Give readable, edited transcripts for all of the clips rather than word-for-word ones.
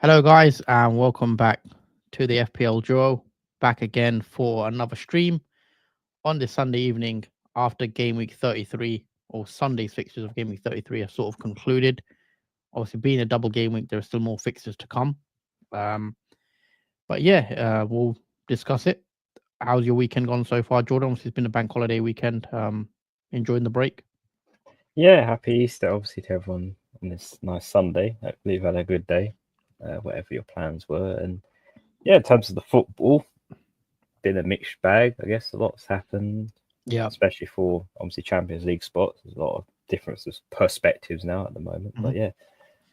Hello, guys, and welcome back to the FPL Duo. Back again for another stream on this Sunday evening after Game Week 33, or Sunday's fixtures of Game Week 33 are sort of concluded. Obviously, being a double game week, there are still more fixtures to come. Um, but yeah, we'll discuss it. How's your weekend gone so far, Jordan? Obviously, it's been a bank holiday weekend. Enjoying the break? Yeah, happy Easter, obviously, to everyone on this nice Sunday. Hopefully, you've had a good day, whatever your plans were. And yeah, in terms of the football, been a mixed bag. I guess a lot's happened, Yeah. especially for obviously Champions League spots. There's a lot of differences, perspectives now at the moment. But yeah,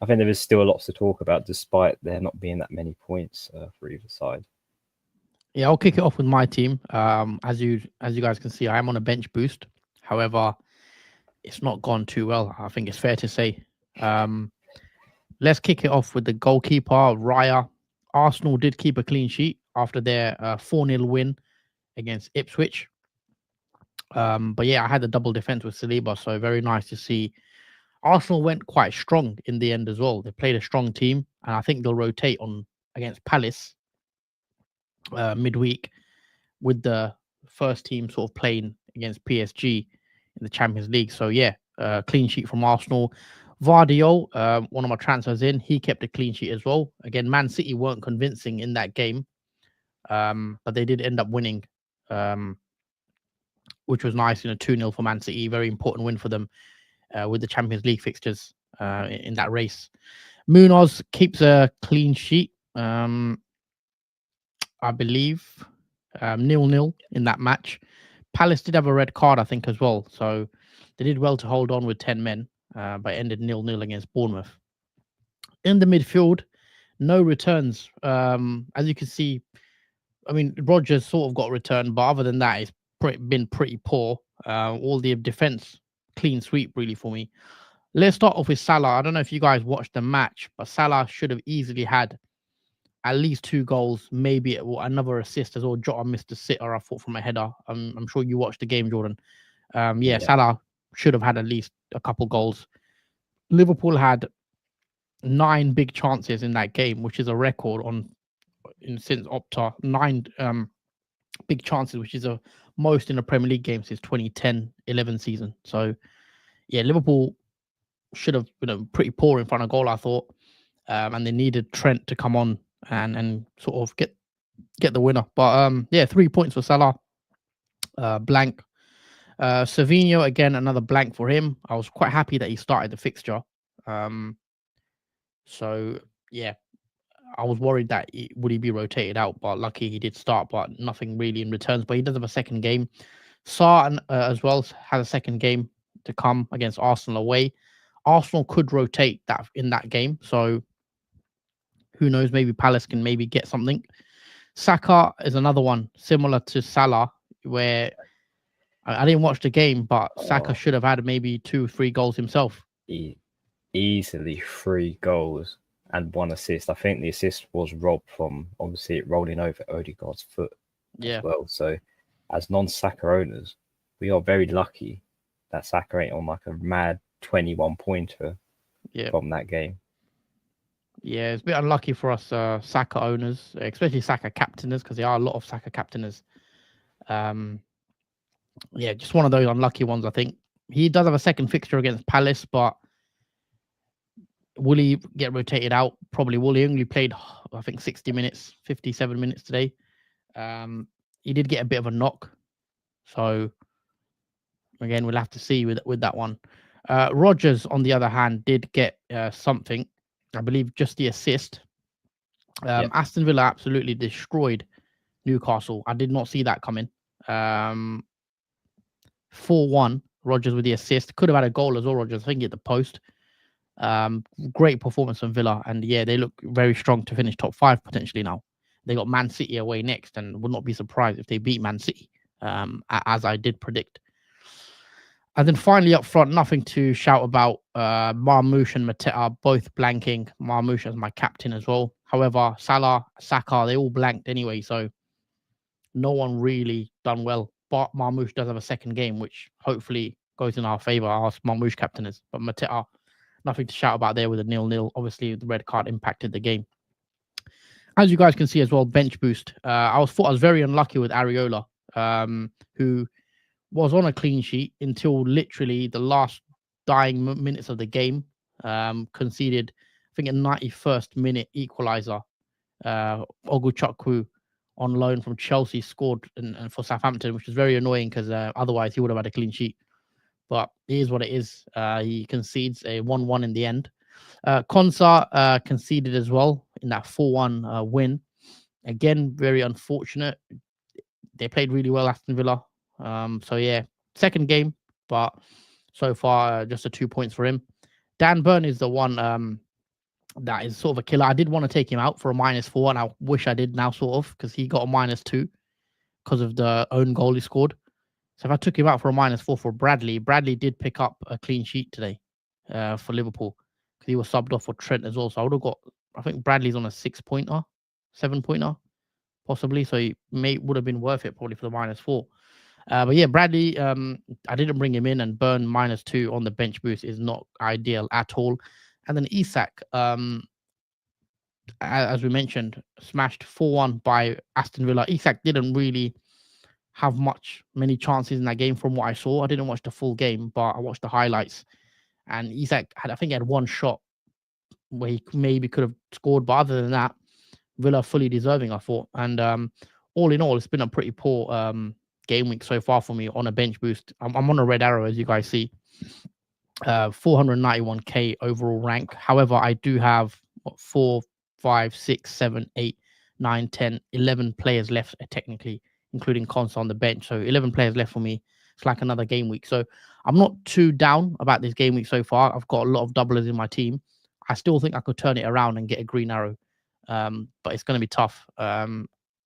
I think there is still lots to talk about, despite there not being that many points for either side. Yeah, I'll kick it off with my team. As you guys can see, I am on a bench boost. However, it's not gone too well. I think it's fair to say. Um, let's kick it off with the goalkeeper, Raya. Arsenal did keep a clean sheet after their 4-0 win against Ipswich. But yeah, I had the double defense with Saliba, so very nice to see. Arsenal went quite strong in the end as well. They played a strong team, and I think they'll rotate on against Palace midweek with the first team sort of playing against PSG in the Champions League. So yeah, clean sheet from Arsenal. Vardio, one of my transfers in, he kept a clean sheet as well. Again, Man City weren't convincing in that game, but they did end up winning, um, which was nice. 2-0 for Man City, very important win for them with the Champions League fixtures in that race. Munoz keeps a clean sheet, I believe, 0-0 in that match. Palace did have a red card, I think, as well. So they did well to hold on with 10 men, but ended 0-0 against Bournemouth. In the midfield, no returns. As you can see, I mean, Rogers sort of got returned, but other than that, it's been pretty poor. All the defense, clean sweep, really, for me. Let's start off with Salah. I don't know if you guys watched the match, but Salah should have easily had at least 2 goals, maybe another assist as well. Jota missed a sitter, I thought, from a header. I'm sure you watched the game, Jordan. Yeah, Yeah, Salah should have had at least a couple goals. Liverpool had 9 big chances in that game, which is a record since Opta. 9 big chances, which is a most in a Premier League game since 2010-11 season. So yeah, Liverpool should have been pretty poor in front of goal, I thought, and they needed Trent to come on and sort of get the winner. But yeah, 3 points for Salah. Blank. Savinho, again, another blank for him. I was quite happy that he started the fixture. Um, so yeah, I was worried that would he be rotated out, but lucky he did start, but nothing really in returns. But he does have a second game. Sarr as well has a second game to come against Arsenal away. Arsenal could rotate that in that game, so who knows? Maybe Palace can maybe get something. Saka is another one similar to Salah, where I didn't watch the game, but Saka oh, should have had maybe 2, 3 goals himself. e- easily 3 goals and 1 assist. I think the assist was robbed from obviously it rolling over Odegaard's foot as Yeah, well. So, as non-Saka owners, we are very lucky that Saka ain't on like a mad 21 pointer yeah, from that game. yeah. It's a bit unlucky for us Saka owners, especially Saka captainers, because there are a lot of Saka captainers. Um, yeah, just one of those unlucky ones. I think he does have a second fixture against Palace, but will he get rotated out? Probably will. He only played, I think, 60 minutes, 57 minutes today. He did get a bit of a knock, so again, we'll have to see with that one. Rogers, on the other hand, did get something. I believe just the assist. Yeah, Aston Villa absolutely destroyed Newcastle. I did not see that coming. 4-1. Rogers with the assist. Could have had a goal as well, Rogers. I think at the post. Great performance from Villa. And yeah, they look very strong to finish top 5 potentially now. They got Man City away next and would not be surprised if they beat Man City, as I did predict. And then finally up front, nothing to shout about. Marmoush and Mateta both blanking. Marmoush as my captain as well. However, Salah, Saka, they all blanked anyway, so no one really done well. But Marmoush does have a second game, which hopefully goes in our favour, our Marmoush captain is. But Mateta, nothing to shout about there with a 0-0. Obviously, the red card impacted the game. As you guys can see as well, bench boost. I was very unlucky with Areola, who was on a clean sheet until literally the last dying minutes of the game. Conceded, I think, a 91st minute equaliser. Oguchukwu on loan from Chelsea scored and for Southampton, which was very annoying because otherwise he would have had a clean sheet. But it is what it is. He concedes a 1-1 in the end. Konsa conceded as well in that 4-1 win. Again, very unfortunate. They played really well, Aston Villa. So yeah, second game, but so far just a 2 points for him. Dan Burn is the one that is sort of a killer. I did want to take him out for a -4, and I wish I did now, sort of, because he got a -2 because of the own goal he scored. So if I took him out for a -4 for Bradley did pick up a clean sheet today for Liverpool because he was subbed off for Trent as well. So I would have got, I think Bradley's on a 6-pointer, 7-pointer, possibly. So he would have been worth it probably for the -4. But yeah, Bradley, I didn't bring him in, and Burn -2 on the bench boost is not ideal at all. And then Isak, as we mentioned, smashed 4-1 by Aston Villa. Isak didn't really have many chances in that game from what I saw. I didn't watch the full game, but I watched the highlights. And Isak I think he had one shot where he maybe could have scored, but other than that, Villa fully deserving, I thought. And all in all, it's been a pretty poor game week so far for me on a bench boost. I'm on a red arrow, as you guys see. 491k overall rank. However, I do have 4, 5, 6, 7, 8, 9, 10, 11 players left technically, including Konsa on the bench. So 11 players left for me. It's like another game week. So I'm not too down about this game week so far. I've got a lot of doublers in my team. I still think I could turn it around and get a green arrow. But it's going to be tough. I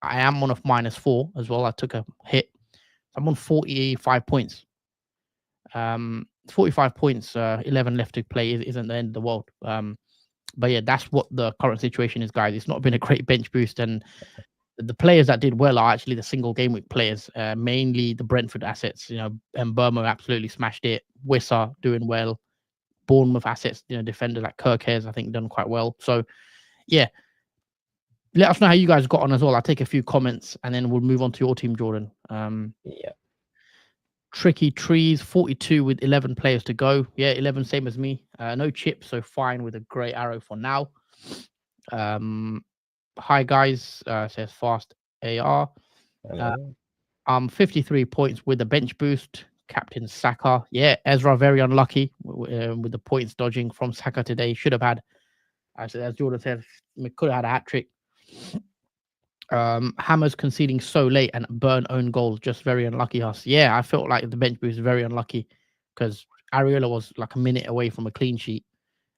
am on a -4 as well. I took a hit. I'm on 45 points. 45 points, 11 left to play isn't the end of the world. But yeah, that's what the current situation is, guys. It's not been a great bench boost, and the players that did well are actually the single game week players, mainly the Brentford assets. And Burma absolutely smashed it. Wissa doing well. Bournemouth assets, defender like Kirkes, I think, done quite well. So yeah, let us know how you guys got on as well. I'll take a few comments and then we'll move on to your team, Jordan. Yeah. Tricky Trees, 42 with 11 players to go. Yeah, 11, same as me. No chips, so fine with a grey arrow for now. Hi, guys, says Fast AR. I'm 53 points with a bench boost. Captain Saka. Yeah, Ezra, very unlucky with the points dodging from Saka today. Should have had, as Jordan said, could have had a hat-trick. Hammers conceding so late and Burn own goals, just very unlucky us. Yeah, I felt like the bench boost is very unlucky because Areola was like a minute away from a clean sheet,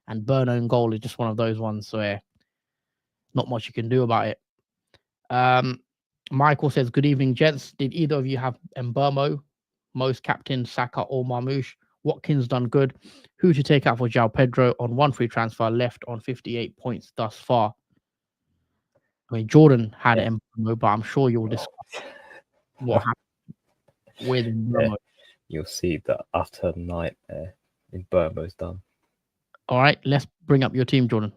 and Burn own goal is just one of those ones. So yeah, not much you can do about it. Michael says, "Good evening, gents. Did either of you have Mbermo, most captain, Saka or Marmoush? Watkins done good. Who to take out for João Pedro on 1 free transfer left on 58 points thus far?" I mean, Jordan had Mbermo, but I'm sure you'll discuss what happened with Mbermo. You'll see the utter nightmare in Burmo's done. All right, let's bring up your team, Jordan.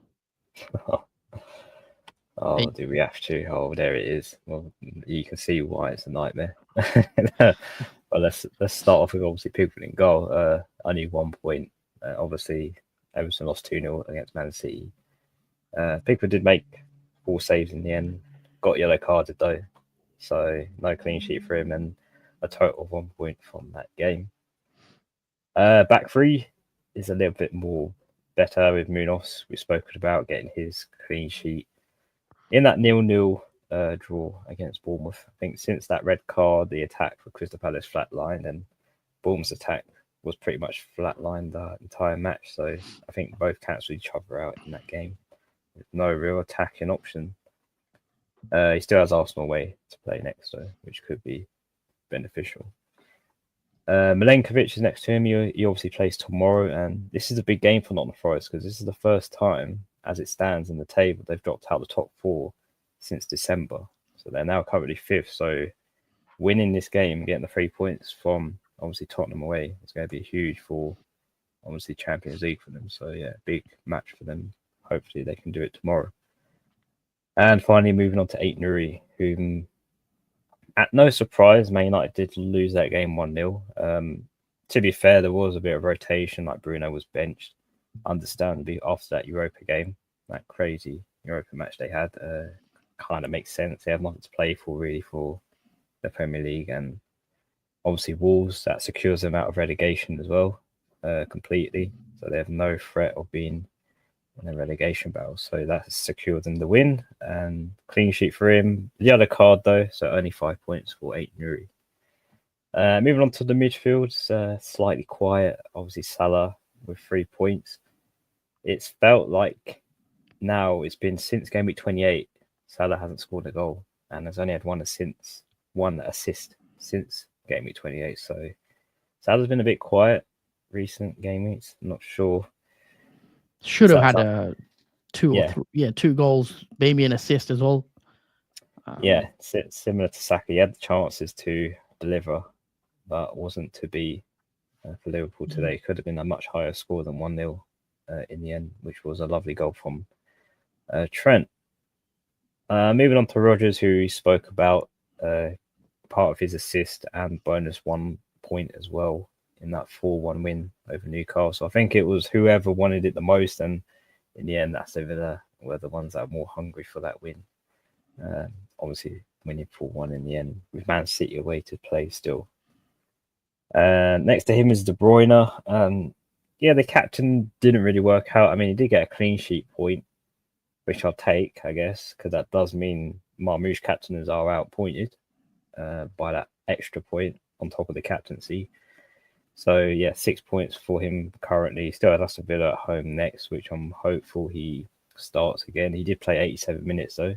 Oh, do we have to? Oh, there it is. Well, you can see why it's a nightmare. But let's start off with obviously Pickford in goal. Only 1 point. Obviously, Everton lost 2-0 against Man City. Pickford did make 4 saves in the end. Got yellow carded though, so no clean sheet for him, and a total of 1 point from that game. Back three is a little bit more better with Munoz. We've spoken about getting his clean sheet in that 0-0 draw against Bournemouth. I think since that red card, the attack for Crystal Palace flatlined, and Bournemouth's attack was pretty much flatlined the entire match. So I think both cancelled each other out in that game with no real attacking option. He still has Arsenal away to play next, though, which could be beneficial. Milenkovic is next to him. He obviously plays tomorrow, and this is a big game for Nottingham Forest because this is the first time, as it stands in the table, they've dropped out the top 4 since December. So they're now currently 5th. So winning this game, getting the 3 points from obviously Tottenham away, is going to be huge for obviously Champions League for them. So yeah, big match for them. Hopefully they can do it tomorrow. And finally, moving on to 8 Nuri, whom, at no surprise, Man United did lose that game 1-0. To be fair, there was a bit of rotation, like Bruno was benched, understandably, after that Europa game, that crazy Europa match they had. Kind of makes sense. They have nothing to play for, really, for the Premier League. And obviously, Wolves, that secures them out of relegation as well, completely. So they have no threat of being in a relegation battle. So that secured them the win and clean sheet for him. The other card, though, so only 5 points for 8 Nuri. Moving on to the midfield, slightly quiet. Obviously, Salah with 3 points. It's felt like now it's been since game week 28, Salah hasn't scored a goal and has only had one assist since game week 28. So Salah's been a bit quiet recent game weeks. I'm not sure. Should have had two goals, maybe an assist as well. Similar to Saka. He had the chances to deliver, but wasn't to be for Liverpool today. Could have been a much higher score than 1-0 in the end, which was a lovely goal from Trent. Moving on to Rodgers, who he spoke about, part of his assist and bonus 1 point as well in that 4-1 win over Newcastle. I think it was whoever wanted it the most, and in the end, Aston Villa were the ones that were more hungry for that win. Obviously, winning 4-1 in the end, with Man City away to play still. Next to him is De Bruyne. The captain didn't really work out. I mean, he did get a clean sheet point, which I'll take, I guess, because that does mean Marmoush captains are outpointed by that extra point on top of the captaincy. So, 6 points for him currently. Still has Aston Villa at home next, which I'm hopeful he starts again. He did play 87 minutes, though,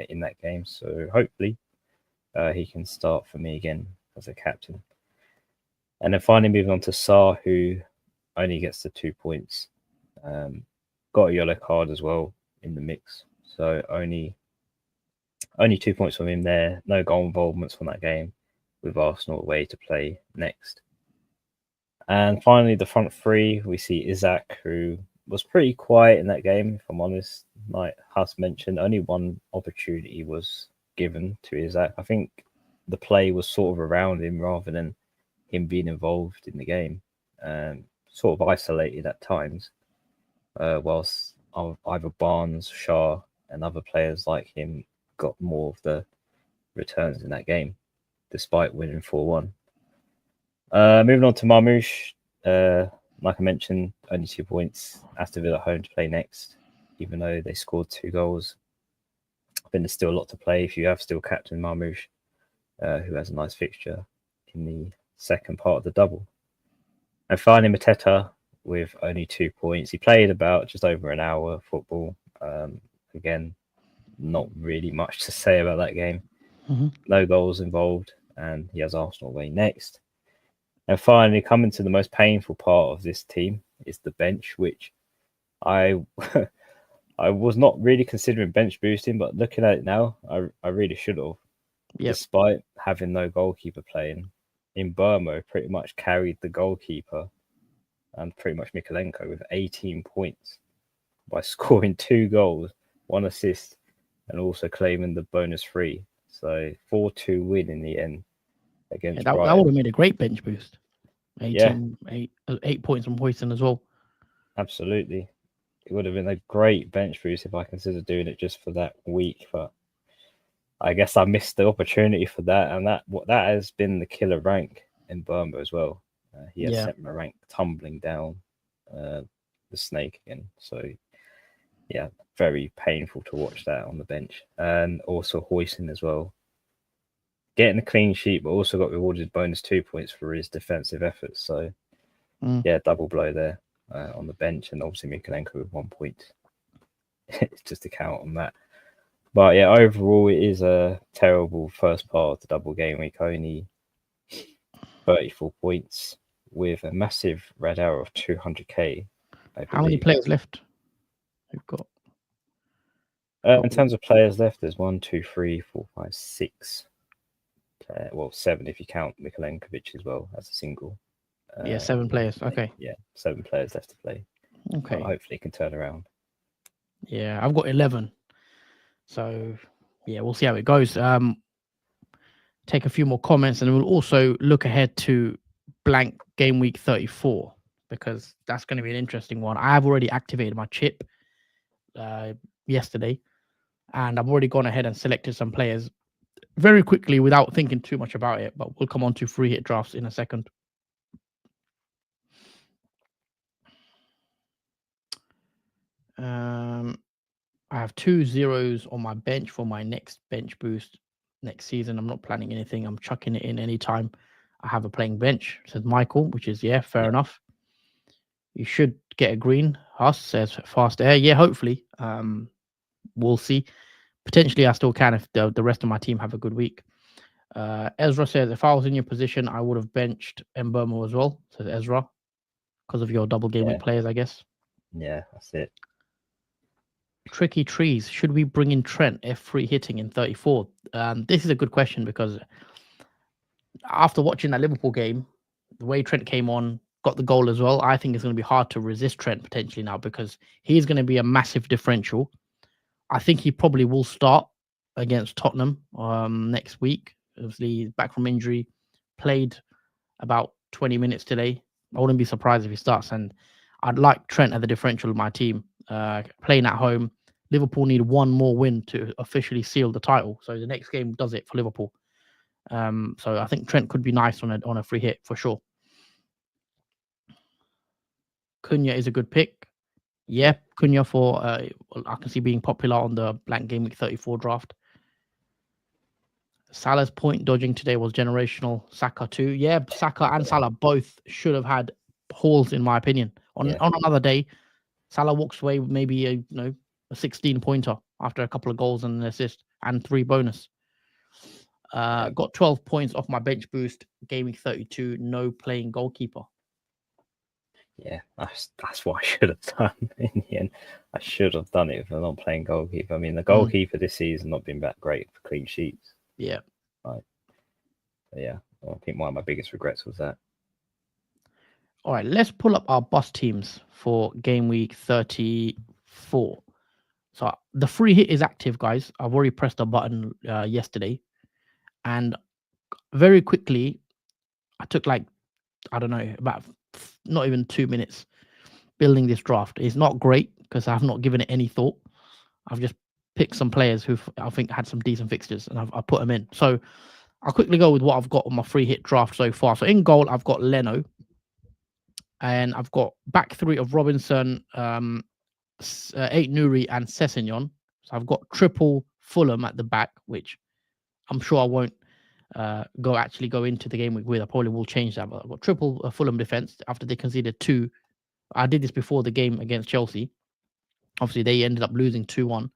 in that game. So, hopefully, he can start for me again as a captain. And then finally moving on to Sarr, who only gets the 2 points. Got a yellow card as well in the mix. So, only 2 points from him there. No goal involvements from that game, with Arsenal away to play next. And finally, the front three, we see Isaac, who was pretty quiet in that game, if I'm honest. Like Huss mentioned, only one opportunity was given to Isaac. I think the play was sort of around him rather than him being involved in the game. Sort of isolated at times, whilst either Barnes, Shaw, and other players like him got more of the returns in that game, despite winning 4-1. Moving on to Marmoush, like I mentioned, only 2 points. Aston Villa home to play next, even though they scored 2 goals. I think there's still a lot to play if you have still captain Marmoush, who has a nice fixture in the second part of the double. And finally, Mateta with only 2 points. He played about just over an hour of football. Again, not really much to say about that game. No goals involved, and he has Arsenal away next. And finally, coming to the most painful part of this team is the bench, which I was not really considering bench boosting, but looking at it now, I really should have. Yep. Despite having no goalkeeper playing, Mbeumo pretty much carried the goalkeeper and pretty much Mikalenko with 18 points by scoring 2 goals, 1 assist, and also claiming the bonus 3. So 4-2 win in the end against that would have made a great bench boost. 8 points from Hoyson as well. Absolutely. It would have been a great bench boost if I considered doing it just for that week, but I guess I missed the opportunity for that, and that has been the killer rank in Burma as well. He has sent my rank tumbling down the snake again. So, very painful to watch that on the bench. And also Hoyson as well. Getting a clean sheet, but also got rewarded bonus 2 points for his defensive efforts. So, double blow there on the bench. And obviously Mikalenko with 1 point. It's just a count on that. But overall, it is a terrible first part of the double game week. Only 34 points with a massive red arrow of 200k. How many players left? We've got. In terms of players left, there's 1, 2, 3, 4, 5, 6. 7 if you count Mikalenkovic as well as a single. 7 players. Okay. 7 players left to play. Okay. Hopefully, it can turn around. Yeah, I've got 11. So yeah, we'll see how it goes. Take a few more comments, and we'll also look ahead to Blank Gameweek 34 because that's going to be an interesting one. I have already activated my chip yesterday, and I've already gone ahead and selected some players very quickly without thinking too much about it. But we'll come on to free hit drafts in a second. I have 2 zeros on my bench for my next bench boost next season. I'm not planning anything. I'm chucking it in anytime I have a playing bench, says Michael, which is, fair enough. You should get a green. Us, says Fast Air. Yeah, hopefully. We'll see. Potentially, I still can if the rest of my team have a good week. Ezra says, if I was in your position, I would have benched Mbomo as well, says Ezra, because of your double game week players, I guess. Yeah, that's it. Tricky Trees, should we bring in Trent F3 hitting in 34? This is a good question because after watching that Liverpool game, the way Trent came on, got the goal as well, I think it's going to be hard to resist Trent potentially now because he's going to be a massive differential. I think he probably will start against Tottenham next week. Obviously, he's back from injury, played about 20 minutes today. I wouldn't be surprised if he starts, and I'd like Trent at the differential of my team. Playing at home, Liverpool need one more win to officially seal the title. So the next game does it for Liverpool. So I think Trent could be nice on a free hit for sure. Cunha is a good pick. Yeah, Cunha for I can see being popular on the Blank Gameweek 34 draft. Salah's point dodging today was generational. Saka too. Yeah, Saka and Salah both should have had hauls in my opinion. On another day, Salah walks away with maybe a 16 pointer after a couple of goals and an assist and 3 bonus. Got 12 points off my bench boost. Gaming 32. No playing goalkeeper. Yeah, that's what I should have done in the end. I should have done it if I'm not playing goalkeeper. I mean, the goalkeeper this season not been that great for clean sheets. Yeah. Right. Yeah, I think one of my biggest regrets was that. All right, let's pull up our bus teams for game week 34. So the free hit is active, guys. I've already pressed a button yesterday, and very quickly, I took about not even 2 minutes building this draft. It's not great because I have not given it any thought. I've just picked some players who I think had some decent fixtures, and I've put them in. So I'll quickly go with what I've got on my free hit draft so far. So in goal, I've got Leno. And I've got back 3 of Robinson, 8 Nuri, and Sessegnon. So I've got triple Fulham at the back, which I'm sure I won't go into the game week with. I probably will change that. But I've got triple Fulham defense after they conceded 2. I did this before the game against Chelsea. Obviously, they ended up losing 2-1.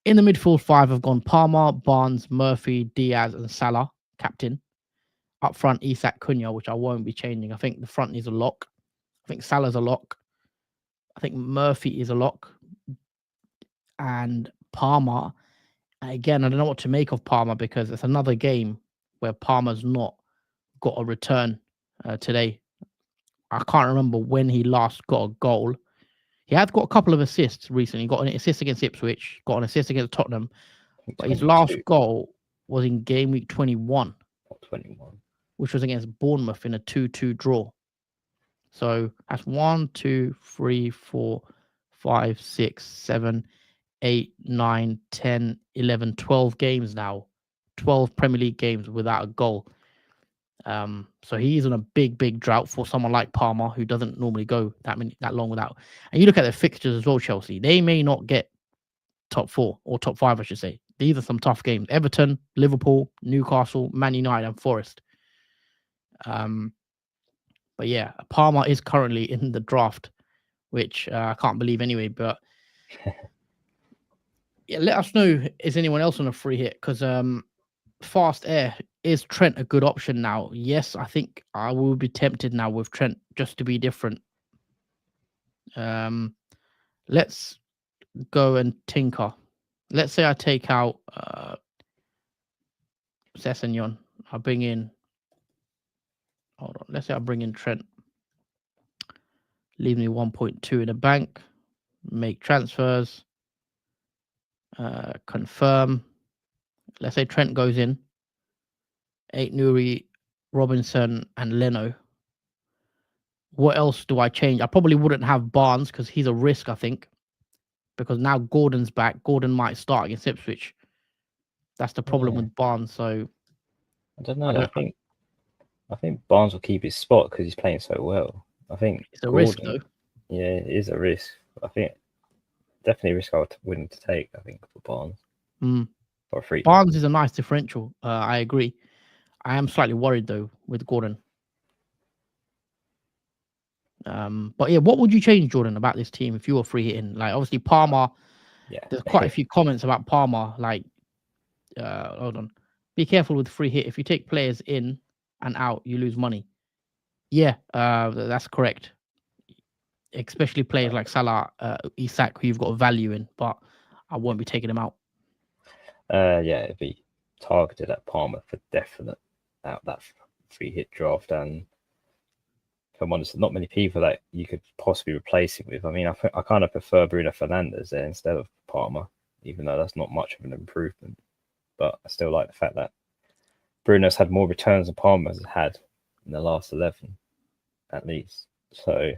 In the midfield 5, I've gone Palmer, Barnes, Murphy, Diaz, and Salah, captain. Up front, Isak, Cunha, which I won't be changing. I think the front is a lock. I think Salah's a lock. I think Murphy is a lock. And Palmer, again, I don't know what to make of Palmer because it's another game where Palmer's not got a return today. I can't remember when he last got a goal. He had got a couple of assists recently. He got an assist against Ipswich, got an assist against Tottenham. But his last goal was in game week 21. 21. Which was against Bournemouth in a 2-2 draw. So that's 1, 2, 3, 4, 5, 6, 7, 8, 9, 10, 11, 12 games now. 12 Premier League games without a goal. So he's on a big drought for someone like Palmer, who doesn't normally go that long without. And you look at the fixtures as well, Chelsea. They may not get top 4 or top 5, I should say. These are some tough games. Everton, Liverpool, Newcastle, Man United, and Forest. But yeah, Palmer is currently in the draft, which I can't believe anyway. But yeah, let us know, is anyone else on a free hit? Because Fast Air, is Trent a good option now? Yes, I think I will be tempted now with Trent just to be different. Let's go and tinker. Let's say I take out Sessegnon. I'll bring in. Hold on. Let's say I bring in Trent. Leave me 1.2 in the bank. Make transfers. Confirm. Let's say Trent goes in. 8 Nuri, Robinson, and Leno. What else do I change? I probably wouldn't have Barnes because he's a risk, I think. Because now Gordon's back. Gordon might start against Ipswich. That's the problem with Barnes. So I don't know. I think Barnes will keep his spot because he's playing so well. I think it's a risk, though. Yeah, it is a risk. I think definitely a risk I would willing to take. I think for Barnes. For free. Barnes is a nice differential. I agree. I am slightly worried though with Gordon. But yeah, what would you change, Jordan, about this team if you were free hitting? Like obviously Palmer. Yeah. There's quite a few comments about Palmer. Like, hold on. Be careful with free hit. If you take players in and out, you lose money. Yeah, that's correct. Especially players like Salah, Isak, who you've got value in, but I won't be taking them out. Yeah, it'd be targeted at Palmer for definite out that free hit draft. And if I'm honest, there's not many people that you could possibly replace him with. I mean, I kind of prefer Bruno Fernandes there instead of Palmer, even though that's not much of an improvement. But I still like the fact that Bruno's had more returns than Palmer has had in the last 11, at least. So,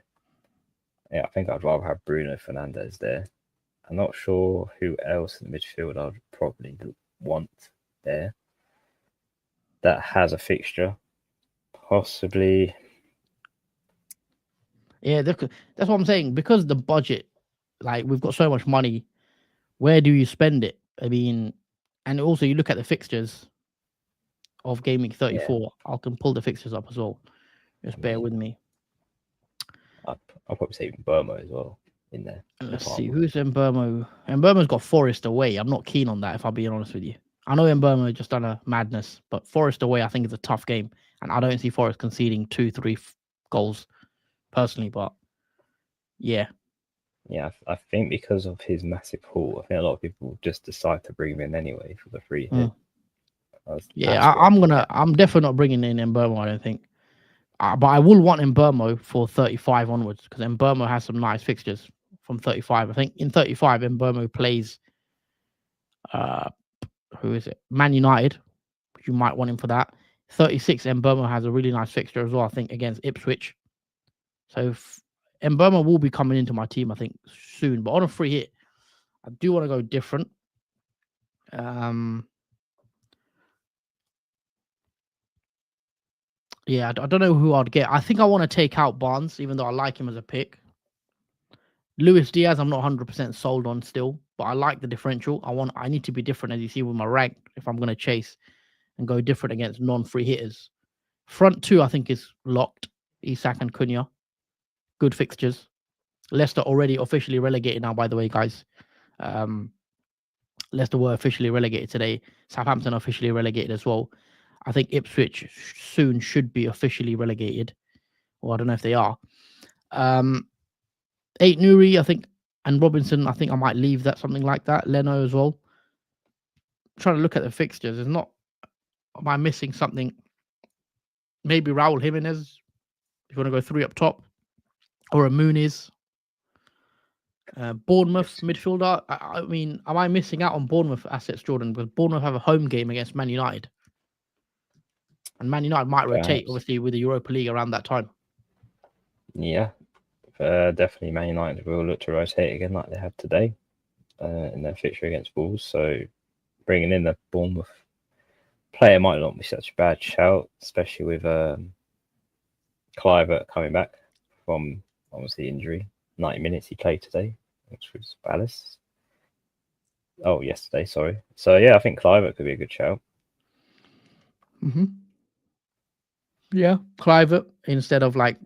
yeah, I think I'd rather have Bruno Fernandes there. I'm not sure who else in the midfield I'd probably want there that has a fixture. Possibly. Yeah, that's what I'm saying. Because the budget, like we've got so much money, where do you spend it? I mean, and also you look at the fixtures of Gaming 34. Yeah. I can pull the fixtures up as well. Just bear with me. I'll probably say Burmo as well in there. Let's see, who's Mbermo? Mbermo's got Forest away. I'm not keen on that, if I'll be honest with you. I know Mbermo just done a madness, but Forest away, I think is a tough game. And I don't see Forest conceding 2-3 goals personally, but yeah. Yeah, I think because of his massive haul, I think a lot of people will just decide to bring him in anyway for the free hit. Yeah, I'm definitely not bringing in Mbermo, I don't think. But I will want Mbermo for 35 onwards because Mbermo has some nice fixtures from 35. I think in 35, Mbermo plays, who is it? Man United. You might want him for that. 36, Mbermo has a really nice fixture as well, I think, against Ipswich. So Mbermo will be coming into my team, I think, soon. But on a free hit, I do want to go different. Yeah, I don't know who I'd get. I think I want to take out Barnes, even though I like him as a pick. Luis Diaz, I'm not 100% sold on still, but I like the differential. I need to be different, as you see with my rank, if I'm going to chase and go different against non-free hitters. Front two, I think, is locked. Isak and Cunha. Good fixtures. Leicester already officially relegated now, by the way, guys. Leicester were officially relegated today. Southampton officially relegated as well. I think Ipswich soon should be officially relegated. Well, I don't know if they are. 8 Nuri, I think, and Robinson, I think I might leave that, something like that. Leno as well. I'm trying to look at the fixtures. Am I missing something? Maybe Raul Jimenez, if you want to go 3 up top. Or a Muniz. Bournemouth's midfielder. I mean, am I missing out on Bournemouth assets, Jordan? Because Bournemouth have a home game against Man United. And Man United might rotate, obviously, with the Europa League around that time. Yeah, definitely Man United will look to rotate again like they have today in their fixture against Wolves. So bringing in the Bournemouth player might not be such a bad shout, especially with Kluivert coming back from obviously injury. 90 minutes he played today, which was Palace. Oh, yesterday, sorry. So yeah, I think Kluivert could be a good shout. Yeah, Kluivert instead of like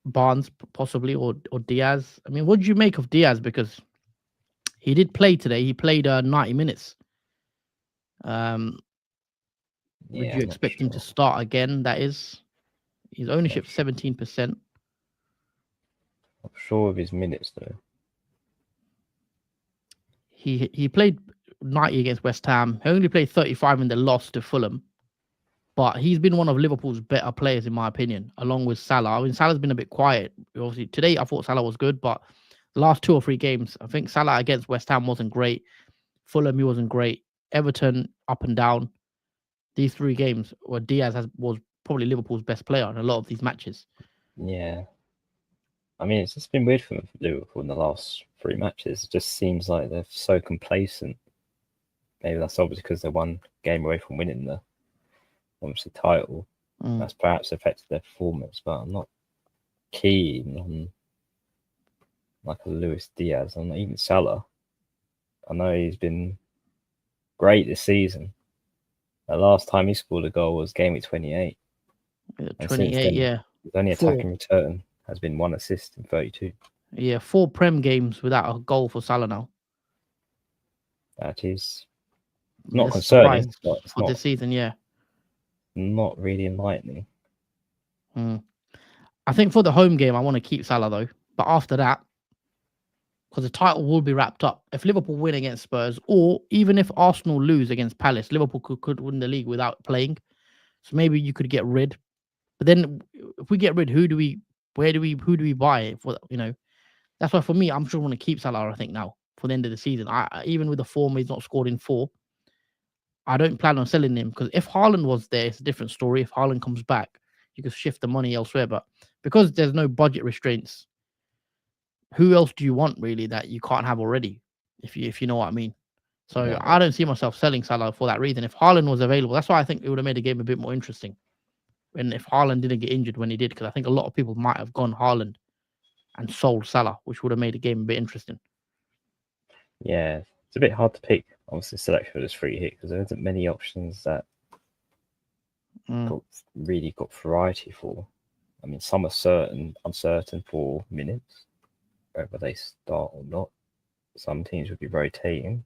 Barnes possibly or Diaz. I mean, what did you make of Diaz? Because he did play today. He played 90 minutes. Would you expect him to start again? That is, his ownership 17%. I'm sure of his minutes though. He played 90 against West Ham. He only played 35 in the loss to Fulham. But he's been one of Liverpool's better players, in my opinion, along with Salah. I mean, Salah's been a bit quiet. Obviously, today I thought Salah was good, but the last 2 or 3 games, I think Salah against West Ham wasn't great. Fulham, he wasn't great. Everton, up and down. These 3 games where Diaz was probably Liverpool's best player in a lot of these matches. Yeah. I mean, it's just been weird for Liverpool in the last 3 matches. It just seems like they're so complacent. Maybe that's obviously because they're 1 game away from winning the obviously title. That's perhaps affected their performance, but I'm not keen on like a Luis Diaz. I'm not even Salah. I know he's been great this season. The last time he scored a goal was game week 28. Yeah, And 28, since then, yeah. his only 4. attacking return has been 1 assist in 32. Yeah, 4 Prem games without a goal for Salah now. That is I mean, not concerning, but it's for this season, yeah. Not really enlightening. I think for the home game, I want to keep Salah though. But after that, because the title will be wrapped up. If Liverpool win against Spurs, or even if Arsenal lose against Palace, Liverpool could win the league without playing. So maybe you could get rid. But then if we get rid, who do we buy? For that's why for me, I'm sure I want to keep Salah. I think now for the end of the season, even with the form he's not scored in 4, I don't plan on selling him because if Haaland was there, it's a different story. If Haaland comes back, you could shift the money elsewhere. But because there's no budget restraints, who else do you want really that you can't have already? If you know what I mean. So Yeah. I don't see myself selling Salah for that reason. If Haaland was available, that's why I think it would have made the game a bit more interesting. And if Haaland didn't get injured when he did, because I think a lot of people might have gone Haaland and sold Salah, which would have made the game a bit interesting. Yeah, it's a bit hard to pick. Obviously, selection for this free hit because there isn't many options that really got variety for. I mean, some are uncertain for minutes, whether they start or not. Some teams would be rotating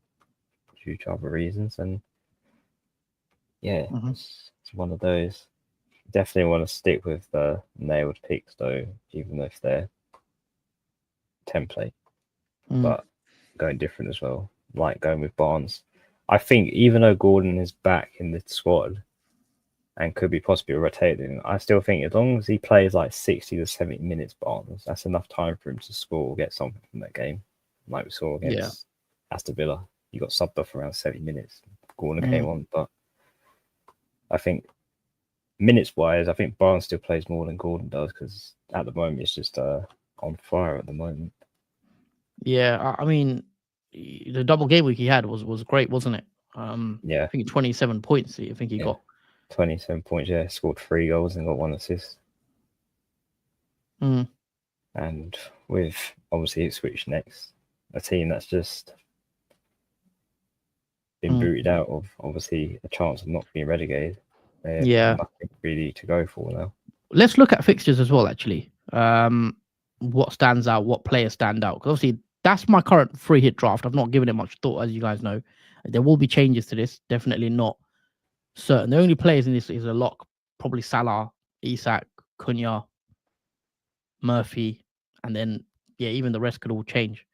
due to other reasons, and yeah, it's one of those. Definitely want to stick with the nailed picks though, even if they're template, but going different as well. Like going with Barnes. I think even though Gordon is back in the squad and could be possibly rotating, I still think as long as he plays like 60 to 70 minutes, Barnes, that's enough time for him to score or get something from that game. Like we saw against Aston Villa. He got subbed off around 70 minutes. Gordon came on, but I think minutes-wise, I think Barnes still plays more than Gordon does because at the moment it's just on fire at the moment. Yeah, I mean, the double game week he had was great, wasn't it? Yeah, I think 27 points. I think he got 27 points. Yeah, scored 3 goals and got 1 assist. And with obviously Ipswich next, a team that's just been booted out of obviously a chance of not being relegated. Nothing really to go for now. Let's look at fixtures as well. Actually, what stands out? What players stand out? Because obviously that's my current free hit draft. I've not given it much thought, as you guys know. There will be changes to this. Definitely not certain. The only players in this is a lock. Probably Salah, Isak, Cunha, Murphy, and then even the rest could all change.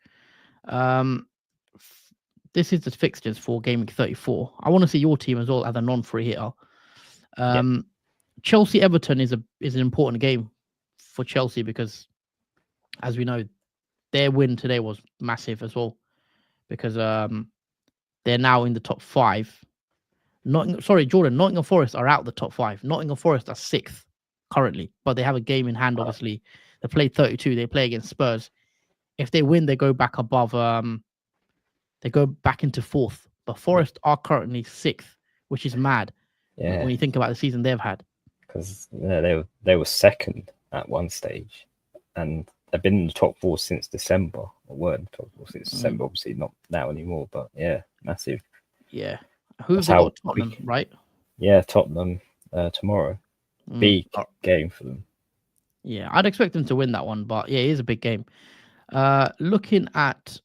This is the fixtures for Game Week 34. I want to see your team as well as a non-free hitter. Chelsea Everton is an important game for Chelsea because, as we know, their win today was massive as well because they're now in the top 5. Nottingham Forest are out the top 5. Nottingham Forest are 6th currently, but they have a game in hand. Obviously, they play 32. They play against Spurs. If they win, they go back above. They go back into 4th. But Forest are currently 6th, which is mad when you think about the season they've had. Because they were 2nd at one stage, and they've been in the top 4 since December. Or were in the top 4 since December. Obviously, not now anymore. But massive. Yeah. Who's they got? Tottenham, right? Yeah, Tottenham tomorrow. Big game for them. Yeah, I'd expect them to win that one, but it is a big game. Looking at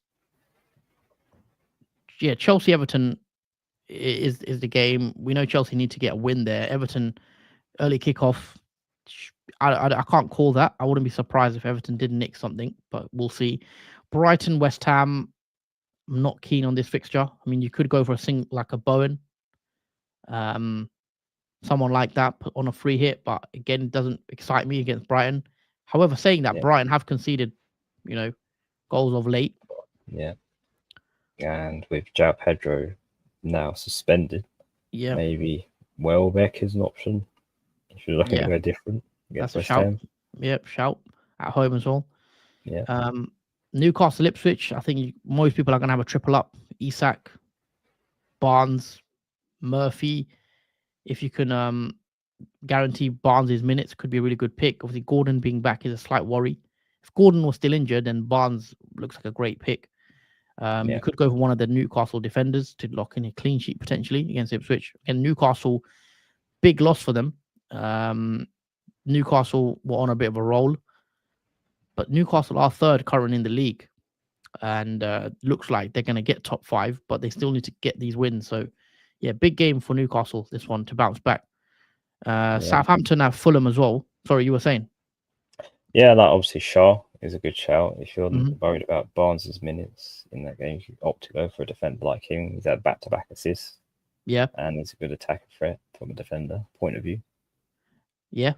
Chelsea Everton is the game. We know Chelsea need to get a win there. Everton early kickoff. I can't call that. I wouldn't be surprised if Everton did nick something, but we'll see. Brighton West Ham. I'm not keen on this fixture. I mean, you could go for like a Bowen, someone like that on a free hit, but again, it doesn't excite me against Brighton. However, saying that, Brighton have conceded, goals of late. Yeah. and with João Pedro now suspended, Yeah, maybe Welbeck is an option if you're looking yeah, to go different that's against a West shout. Ham. Yep, shout at home as well. Yeah, Newcastle Ipswich. I think most people are going to have a triple up. Isak, Barnes, Murphy. If you can guarantee Barnes' minutes, could be a really good pick. Obviously, Gordon being back is a slight worry. If Gordon was still injured, then Barnes looks like a great pick. You could go for one of the Newcastle defenders to lock in a clean sheet potentially against Ipswich. And Newcastle, big loss for them. Newcastle were on a bit of a roll, but Newcastle are third currently in the league, and looks like they're going to get top 5, but they still need to get these wins. So, yeah, big game for Newcastle, this one, to bounce back. Southampton have Fulham as well. Sorry, you were saying? Yeah, like obviously Shaw is a good shout. If you're Mhm. worried about Barnes' minutes in that game, you opt to go for a defender like him. He's had back-to-back assists. Yeah, And he's a good attacker threat from a defender point of view. yeah.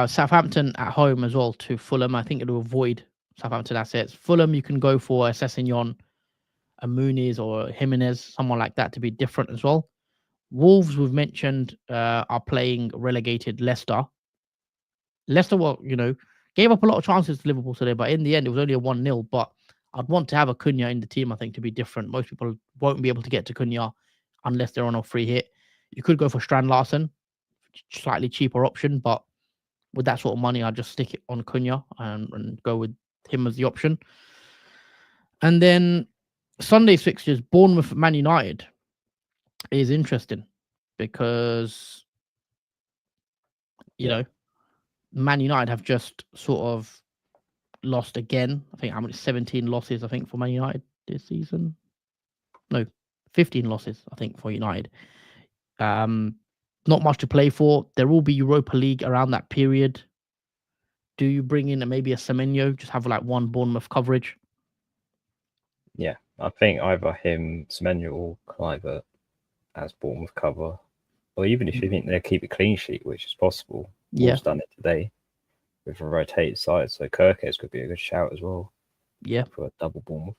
Southampton at home as well to Fulham. I think it'll avoid Southampton assets. Fulham, you can go for a Sessegnon, a Muniz, or Jimenez, someone like that to be different as well. Wolves, we've mentioned, are playing relegated Leicester. Leicester, gave up a lot of chances to Liverpool today, but in the end, it was only a 1-0. But I'd want to have a Cunha in the team, I think, to be different. Most people won't be able to get to Cunha unless they're on a free hit. You could go for Strand Larsen, slightly cheaper option, but with that sort of money, I'd just stick it on Cunha and go with him as the option. And then Sunday's fixtures, Bournemouth, Man United, is interesting because, you know, Man United have just sort of lost again. I think how many 17 losses, I think, for Man United this season. No, 15 losses, I think, for United. Not much to play for. There will be Europa League around that period. Do you bring in maybe a Semenyo, just have like one Bournemouth coverage? Yeah, I think either him, Semenyo, or Kluivert as Bournemouth cover, or even if you think they'll keep a clean sheet, which is possible. Yeah. Wolves done it today with a rotated side, so Kirkes could be a good shout as well. Yeah. For a double Bournemouth.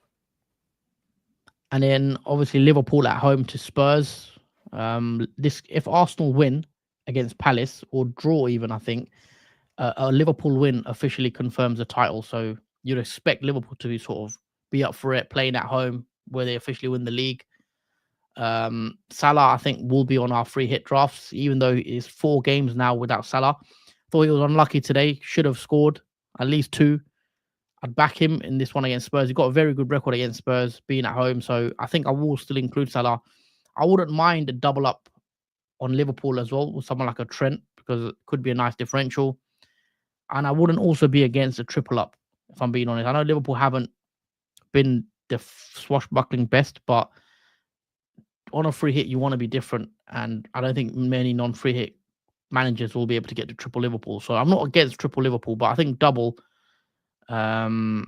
And then obviously Liverpool at home to Spurs. If Arsenal win against Palace or draw even, I think a Liverpool win officially confirms the title. So you'd expect Liverpool to be up for it, playing at home where they officially win the league. Salah, I think, will be on our free hit drafts, even though it's 4 games now without Salah. Thought he was unlucky today. Should have scored at least 2. I'd back him in this one against Spurs. He got a very good record against Spurs being at home. So I think I will still include Salah. I wouldn't mind a double up on Liverpool as well with someone like a Trent because it could be a nice differential. And I wouldn't also be against a triple up, if I'm being honest. I know Liverpool haven't been the swashbuckling best, but on a free hit, you want to be different. And I don't think many non-free hit managers will be able to get to triple Liverpool. So I'm not against triple Liverpool, but I think double, I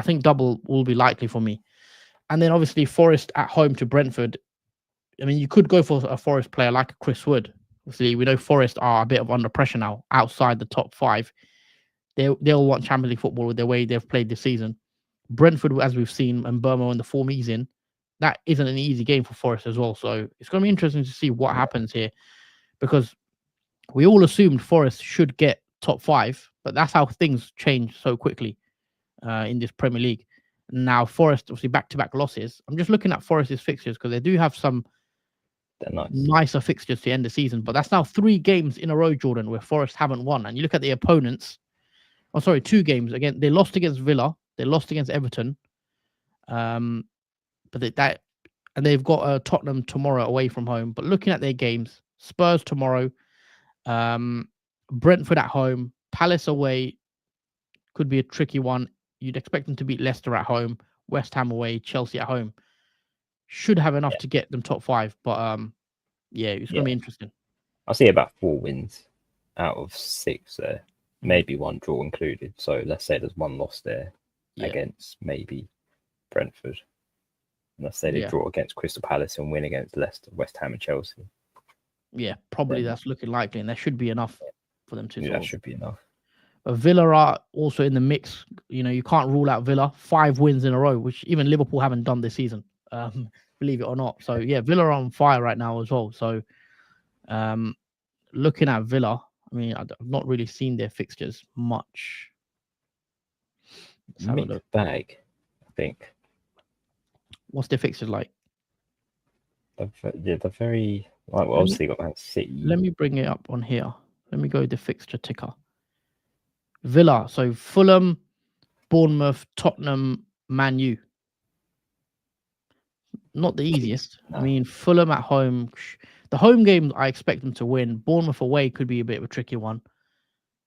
think double will be likely for me. And then obviously Forest at home to Brentford. I mean, you could go for a Forest player like Chris Wood. Obviously, we know Forest are a bit of under pressure now, outside the top 5. They'll want Champions League football with the way they've played this season. Brentford, as we've seen, and Burma in the form he's in, that isn't an easy game for Forest as well. So it's going to be interesting to see what happens here, because we all assumed Forest should get top 5, but that's how things change so quickly in this Premier League. Now, Forest, obviously, back-to-back losses. I'm just looking at Forest's fixtures because they do have some nicer fixtures to end the season, but that's now 3 games in a row, Jordan, where Forest haven't won. And you look at the opponents. 2 games. Again, they lost against Villa. They lost against Everton. And they've got Tottenham tomorrow away from home. But looking at their games, Spurs tomorrow, Brentford at home, Palace away, could be a tricky one. You'd expect them to beat Leicester at home, West Ham away, Chelsea at home. Should have enough to get them top 5. But it's going to be interesting. I see about 4 wins out of 6 there. Maybe 1 draw included. So let's say there's 1 loss there against maybe Brentford. And let's say they draw against Crystal Palace and win against Leicester, West Ham and Chelsea. Yeah, probably that's looking likely, and there should be enough for them to. That should be enough. But Villa are also in the mix. You can't rule out Villa. 5 wins in a row, which even Liverpool haven't done this season. believe it or not. So yeah, Villa are on fire right now as well. So looking at Villa, I mean, I've not really seen their fixtures much. Let's have a look. Mixed bag, I think. What's their fixtures like? They're very like. Well, obviously, got Man City. Let me bring it up on here. Let me go to the fixture ticker. Villa, so Fulham, Bournemouth, Tottenham, Man U. Not the easiest. No. I mean, Fulham at home. The home games, I expect them to win. Bournemouth away could be a bit of a tricky one.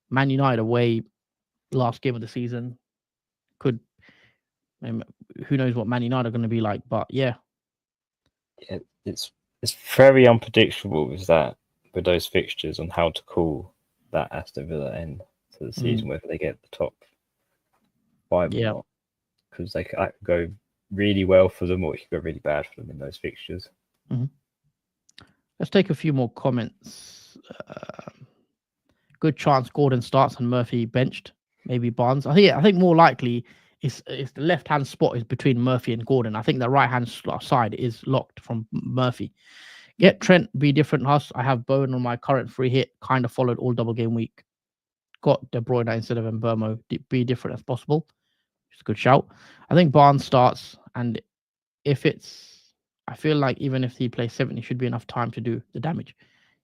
Man United away, last game of the season, could. Who knows what Man United are going to be like? But yeah, it's very unpredictable. Is that with those fixtures on how to call that Aston Villa end to the season, whether they get the top 5 or not, because they could go really well for them, or it could go really bad for them in those fixtures. Let's take a few more comments. Good chance Gordon starts and Murphy benched. Maybe Barnes. I think more likely is the left hand spot is between Murphy and Gordon. I think the right hand side is locked from Murphy. Get Trent, be different. Huss. I have Bowen on my current free hit. Kind of followed all double game week. Got De Bruyne instead of Mbermo. Be different as possible. It's a good shout. I think Barnes starts, and if it's, I feel like even if he plays 70, should be enough time to do the damage.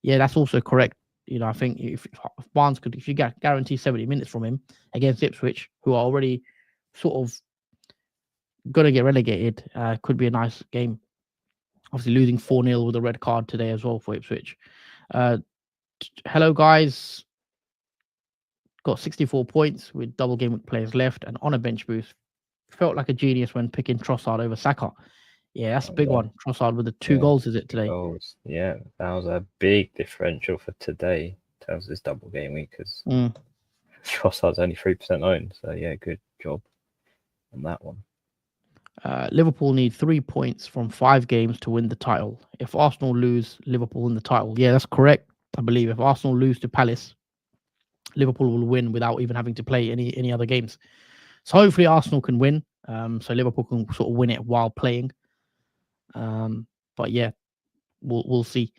Yeah, that's also correct. I think if Barnes if you guarantee 70 minutes from him against Ipswich, who are already sort of going to get relegated, could be a nice game. Obviously, losing 4-0 with a red card today as well for Ipswich. Hello, guys. Got 64 points with double game week players left and on a bench boost. Felt like a genius when picking Trossard over Saka. Yeah, that's a big one. Trossard with the 2 goals, is it today? Goals. Yeah, that was a big differential for today in terms of this double game week, because Trossard's only 3% owned. So yeah, good job on that one. Liverpool need 3 points from 5 games to win the title. If Arsenal lose, Liverpool win the title. Yeah, that's correct. I believe if Arsenal lose to Palace, Liverpool will win without even having to play any other games. So hopefully Arsenal can win. So Liverpool can sort of win it while playing. But yeah, we'll see.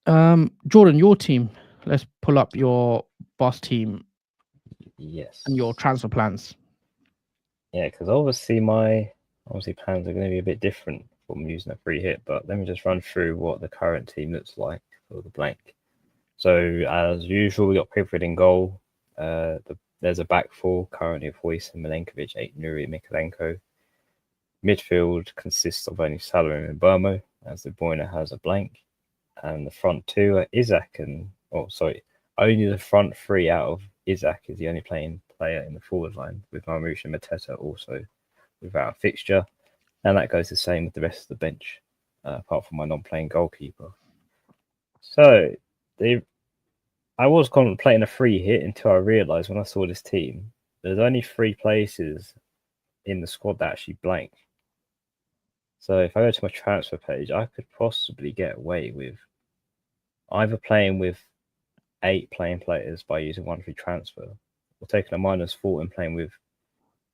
Jordan, your team. Let's pull up your boss team. Yes. And your transfer plans. Yeah, because obviously my plans are going to be a bit different from using a free hit. But let me just run through what the current team looks like for the blank. So as usual, we got Pickford in goal. There's a back four currently of Hoyce and Milenkovic, Nuri, Mikalenko. Midfield consists of only Salah and Mbermo, as De Bruyne has a blank. And the front two are Isaac only the front 3 out of Isaac is the only playing player in the forward line, with Marmoush and Mateta also without a fixture. And that goes the same with the rest of the bench, apart from my non-playing goalkeeper. So I was contemplating a free hit until I realised when I saw this team, there's only 3 places in the squad that actually blank. So if I go to my transfer page, I could possibly get away with either playing with 8 playing players by using 1 free transfer, or taking a -4 and playing with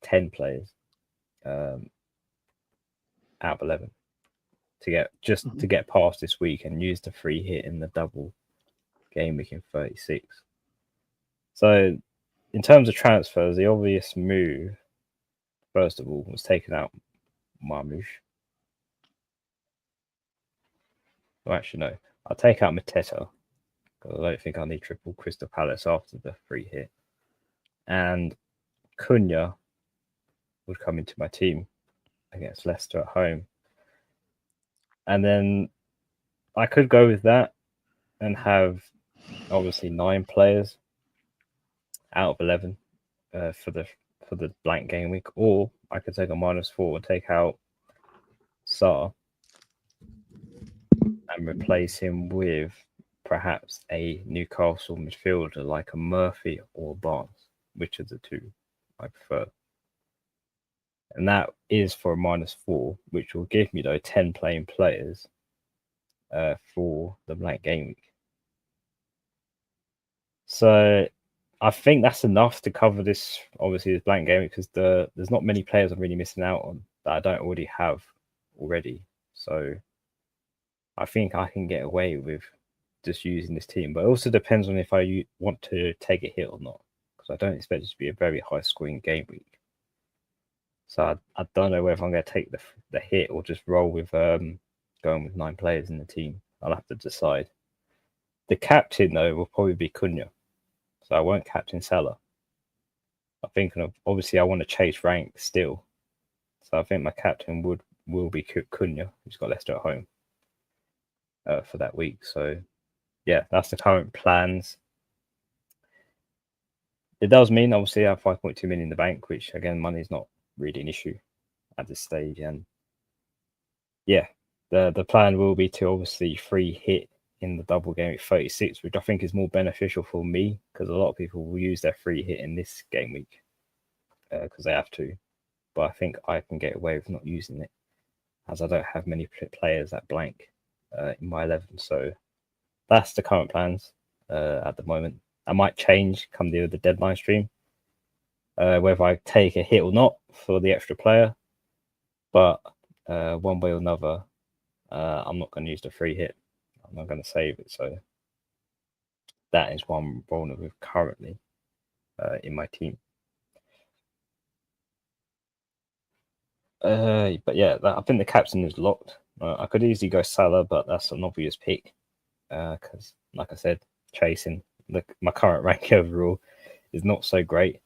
10 players out of 11 to get past this week and use the free hit in the double game week in 36. So in terms of transfers, the obvious move, first of all, was taking out Marmoush. Well, actually, no. I'll take out Mateta, because I don't think I need triple Crystal Palace after the free hit. And Cunha would come into my team against Leicester at home. And then I could go with that and have obviously 9 players out of 11 for the blank game week, or I could take a -4 and take out Sarr and replace him with perhaps a Newcastle midfielder like a Murphy or Barnes, which of the 2 I prefer. And that is for a -4, which will give me, though, 10 playing players for the blank game week. So I think that's enough to cover this, obviously, this blank game week, because there's not many players I'm really missing out on that I don't already have already. So I think I can get away with just using this team, but it also depends on if I want to take a hit or not, because I don't expect it to be a very high scoring game week. So I don't know whether I'm going to take the hit or just roll with going with 9 players in the team. I'll have to decide. The captain, though, will probably be Cunha. So I won't captain Salah. I'm thinking of, obviously, I want to chase rank still. So I think my captain will be Cunha, who's got Leicester at home for that week. So, yeah, that's the current plans. It does mean, obviously, I have 5.2 million in the bank, which, again, money is not really an issue at this stage. And, yeah, the plan will be to, obviously, free hit in the double game at 36, which I think is more beneficial for me, because a lot of people will use their free hit in this game week because they have to. But I think I can get away with not using it, as I don't have many players at blank in my 11. So that's the current plans at the moment. I might change come the deadline stream, whether I take a hit or not for the extra player. But one way or another, I'm not going to use the free hit. I'm not going to save it. So that is what I'm rolling with currently in my team. But yeah, I think the captain is locked. I could easily go Salah, but that's an obvious pick because, like I said, chasing my current rank overall is not so great.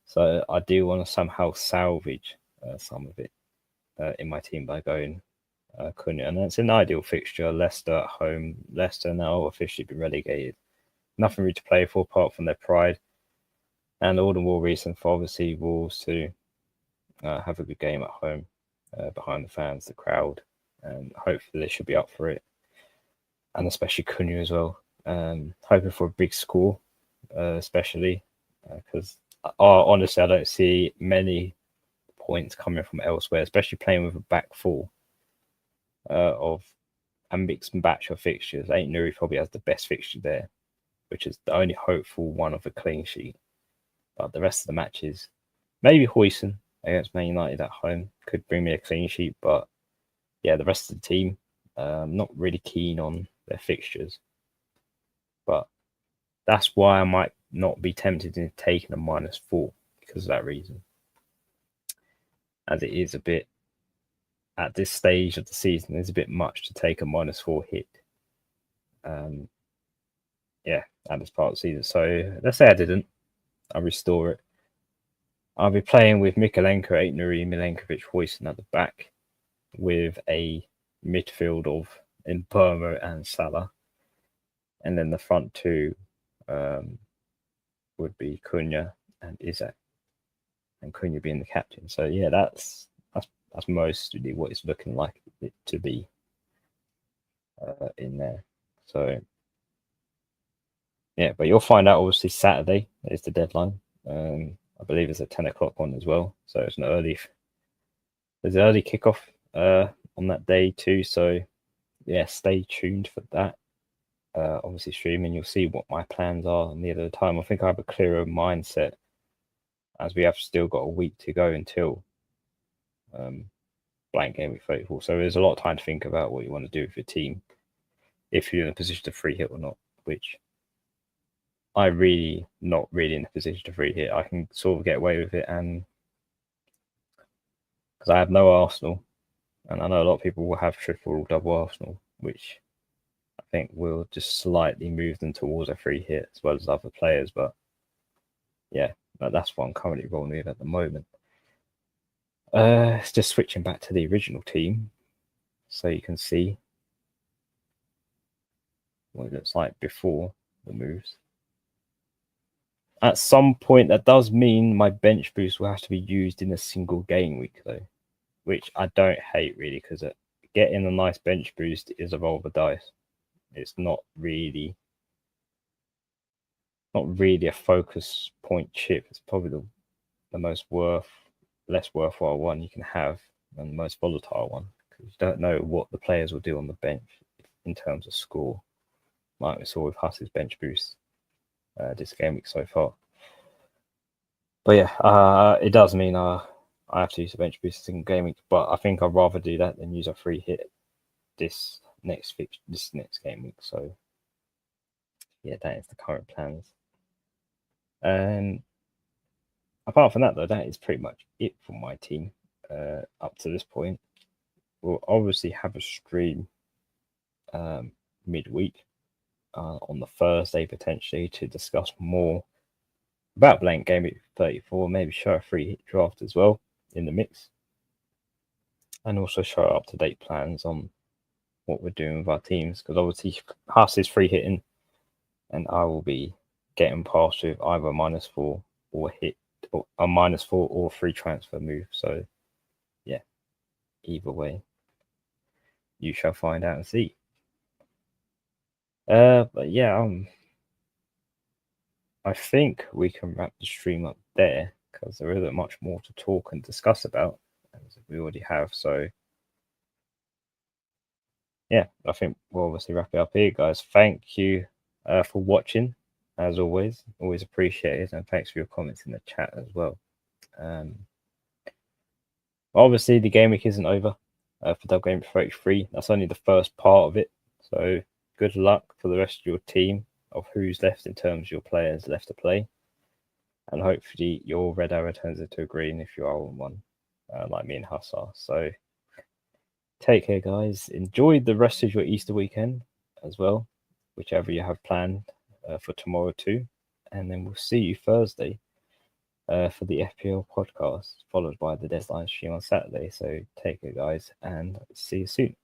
So I do want to somehow salvage some of it in my team by going Cunha, and it's an ideal fixture. Leicester at home. Leicester now officially been relegated. Nothing really to play for apart from their pride, and all the more reason for obviously Wolves to have a good game at home behind the fans, the crowd, and hopefully they should be up for it. And especially Cunha as well. Hoping for a big score, especially because honestly, I don't see many points coming from elsewhere, especially playing with a back four of a mixed batch of fixtures. Ain't Nuri probably has the best fixture there, which is the only hopeful one of a clean sheet. But the rest of the matches, maybe Huijsen against Man United at home could bring me a clean sheet. But yeah, the rest of the team, not really keen on their fixtures. But that's why I might not be tempted in taking a -4 because of that reason. As it is a bit, at this stage of the season, it's a bit much to take a -4 hit. Yeah, at this part of the season. So let's say I didn't. I'll restore it. I'll be playing with Mikalenko, Aitnuri, Milenkovic, Huijsen at the back with a midfield of Mbeumo and Salah. And then the front two would be Cunha and Isak. And Cunha being the captain. So yeah, that's mostly what it's looking like it to be in there. So yeah, but you'll find out obviously Saturday is the deadline. I believe it's a 10 o'clock one as well. So it's there's an early kickoff on that day too. So yeah, stay tuned for that. Obviously streaming, you'll see what my plans are near the time. I think I have a clearer mindset as we have still got a week to go until Blank Gameweek 34. So there's a lot of time to think about what you want to do with your team if you're in a position to free hit or not, which I'm really not really in a position to free hit. I can sort of get away with it, and because I have no Arsenal, and I know a lot of people will have triple or double Arsenal, which I think will just slightly move them towards a free hit as well as other players. But yeah, that's what I'm currently rolling with at the moment. Just switching back to the original team so you can see what it looks like before the moves. At some point, that does mean my bench boost will have to be used in a single game week, though, which I don't hate really, because getting a nice bench boost is a roll of the dice. It's not really a focus point chip. It's probably the most less worthwhile one you can have, and the most volatile one, because you don't know what the players will do on the bench in terms of score. Like we saw with Huss's bench boost this game week so far. But yeah, it does mean I have to use a bench boost single game week, but I think I'd rather do that than use a free hit this next game week. So yeah, that is the current plans. Apart from that, though, that is pretty much it for my team up to this point. We'll obviously have a stream midweek on the Thursday potentially to discuss more about Blank Gameweek 34, maybe show a free hit draft as well in the mix, and also show up-to-date plans on what we're doing with our teams, because obviously Huss is free hitting and I will be getting past with either -4 or hit, or a -4 or free transfer move. So yeah, either way you shall find out and see. But yeah, I think we can wrap the stream up there, because there isn't much more to talk and discuss about, as we already have. So yeah, I think we'll obviously wrap it up here, guys. Thank you for watching, as always. Always appreciated, and thanks for your comments in the chat as well. Obviously, the game week isn't over for Double Gameweek 33. That's only the first part of it. So good luck for the rest of your team, of who's left in terms of your players left to play. And hopefully your red arrow turns into a green if you are on one, like me and Huss are. So take care, guys. Enjoy the rest of your Easter weekend as well, whichever you have planned for tomorrow too. And then we'll see you Thursday for the FPL podcast, followed by the deadline stream on Saturday. So take care, guys, and see you soon.